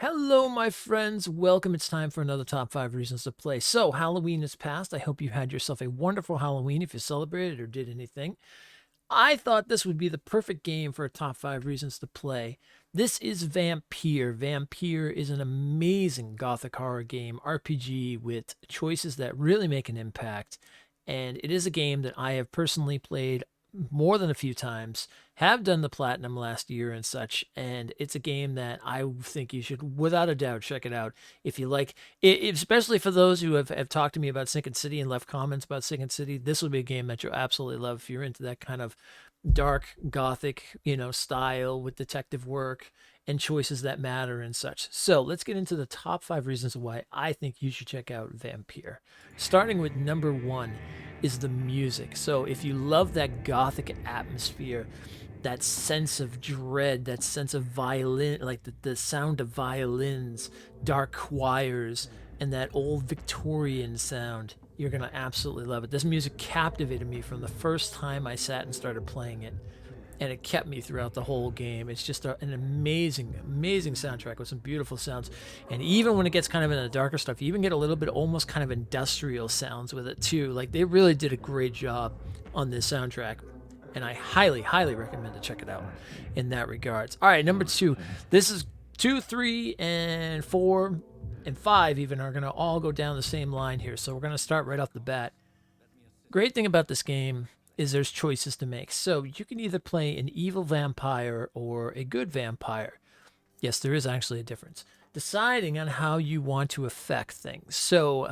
Hello, my friends. Welcome. It's time for another top 5 reasons to play. So, Halloween is past. I hope you had yourself a wonderful Halloween if you celebrated or did anything. I thought this would be the perfect game for a top 5 reasons to play. This is Vampyr. Vampyr is an amazing gothic horror game, RPG with choices that really make an impact. And it is a game that I have personally played more than a few times, have done the platinum last year and such, and it's a game that I think you should without a doubt check it out if you like it, especially for those who have talked to me about Sinking City and left comments about Sinking City. This will be a game that you'll absolutely love if you're into that kind of dark gothic, style with detective work and choices that matter and such. So let's get into the top 5 reasons why I think you should check out Vampyr. Starting with number one is the music. So if you love that gothic atmosphere, that sense of dread, that sense of violin, like the sound of violins, dark choirs, and that old Victorian sound, you're going to absolutely love it. This music captivated me from the first time I sat and started playing it, and it kept me throughout the whole game. It's just an amazing, amazing soundtrack with some beautiful sounds. And even when it gets kind of into the darker stuff, you even get a little bit almost kind of industrial sounds with it too. Like they really did a great job on this soundtrack. And I highly, highly recommend to check it out in that regards. All right, number two. This is 2, 3, and 4, and 5 even are going to all go down the same line here. So we're going to start right off the bat. Great thing about this game is there's choices to make. So you can either play an evil vampire or a good vampire. Yes, there is actually a difference. Deciding on how you want to affect things. So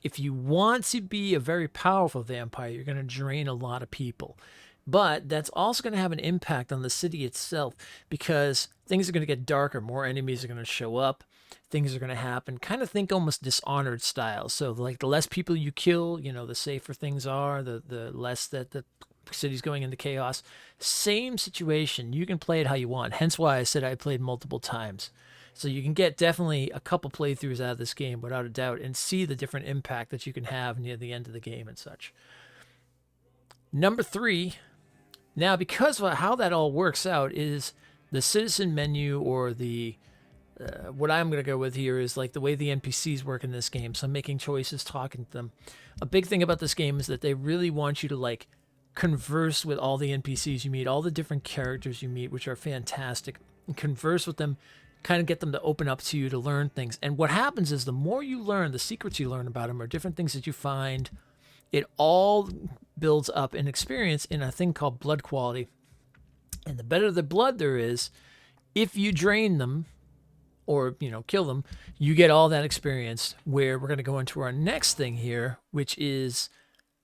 if you want to be a very powerful vampire, you're going to drain a lot of people. But that's also going to have an impact on the city itself because things are going to get darker. More enemies are going to show up. Things are going to happen. Kind of think almost Dishonored style. So, like, the less people you kill, the safer things are, the less that the city's going into chaos. Same situation. You can play it how you want. Hence why I said I played multiple times. So you can get definitely a couple playthroughs out of this game without a doubt and see the different impact that you can have near the end of the game and such. Number three, now, because of how that all works out is the citizen menu or the what I'm going to go with here is like the way the NPCs work in this game. So making choices, talking to them. A big thing about this game is that they really want you to like converse with all the NPCs you meet, all the different characters you meet, which are fantastic, and converse with them, kind of get them to open up to you to learn things. And what happens is the more you learn, the secrets you learn about them are different things that you find. It all builds up an experience in a thing called blood quality. And the better the blood there is, if you drain them or, kill them, you get all that experience. Where we're going to go into our next thing here, which is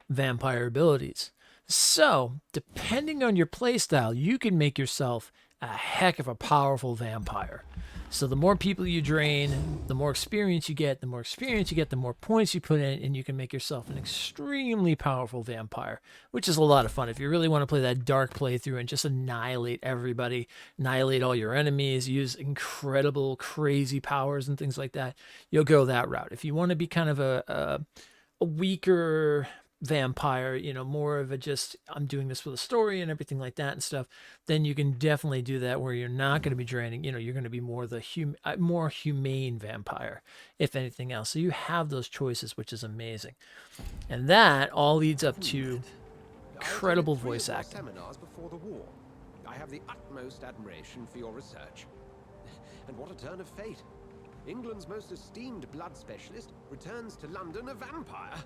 vampire abilities. So, depending on your playstyle, you can make yourself a heck of a powerful vampire. So the more people you drain, the more experience you get. The more experience you get, the more points you put in, and you can make yourself an extremely powerful vampire, which is a lot of fun. If you really want to play that dark playthrough and just annihilate everybody, annihilate all your enemies, use incredible, crazy powers and things like that, you'll go that route. If you want to be kind of a weaker vampire, more of a just I'm doing this for the story and everything like that and stuff, then you can definitely do that where you're not going to be draining. You're going to be more the more humane vampire, if anything else. So you have those choices, which is amazing, and that all leads up to incredible voice acting. Seminars before the war. I have the utmost admiration for your research. And what a turn of fate. England's most esteemed blood specialist returns to London a vampire.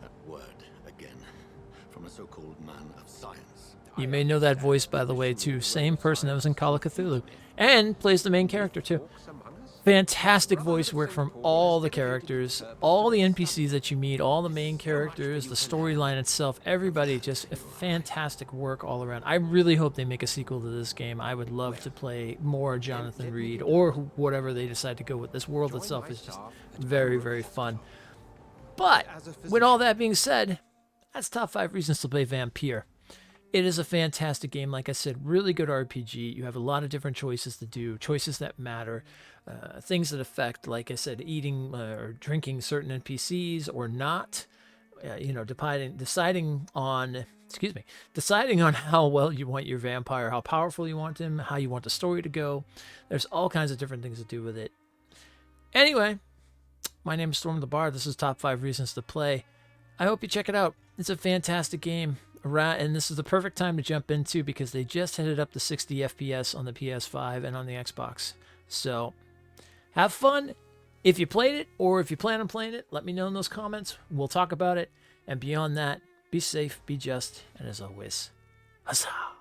That word again, from a so-called man of science. You may know that voice, by the way, too. Same person that was in Call of Cthulhu, and plays the main character too. Fantastic voice work from all the characters, all the NPCs that you meet, all the main characters, the storyline itself, everybody, just a fantastic work all around. I really hope they make a sequel to this game. I would love to play more Jonathan Reed or whatever they decide to go with. This world itself is just very, very fun. But with all that being said, that's top 5 reasons to play Vampyr. It is a fantastic game. Like I said, really good RPG. You have a lot of different choices to do, choices that matter, things that affect, like I said, eating or drinking certain NPCs or not. Deciding on excuse me, deciding on how well you want your vampire, how powerful you want him, how you want the story to go. There's all kinds of different things to do with it. Anyway, my name is Storm the Bard. This is Top 5 Reasons to Play. I hope you check it out. It's a fantastic game. And this is the perfect time to jump into because they just headed up to 60 FPS on the PS5 and on the Xbox. So have fun. If you played it or if you plan on playing it, let me know in those comments. We'll talk about it. And beyond that, be safe, be just, and as always, huzzah!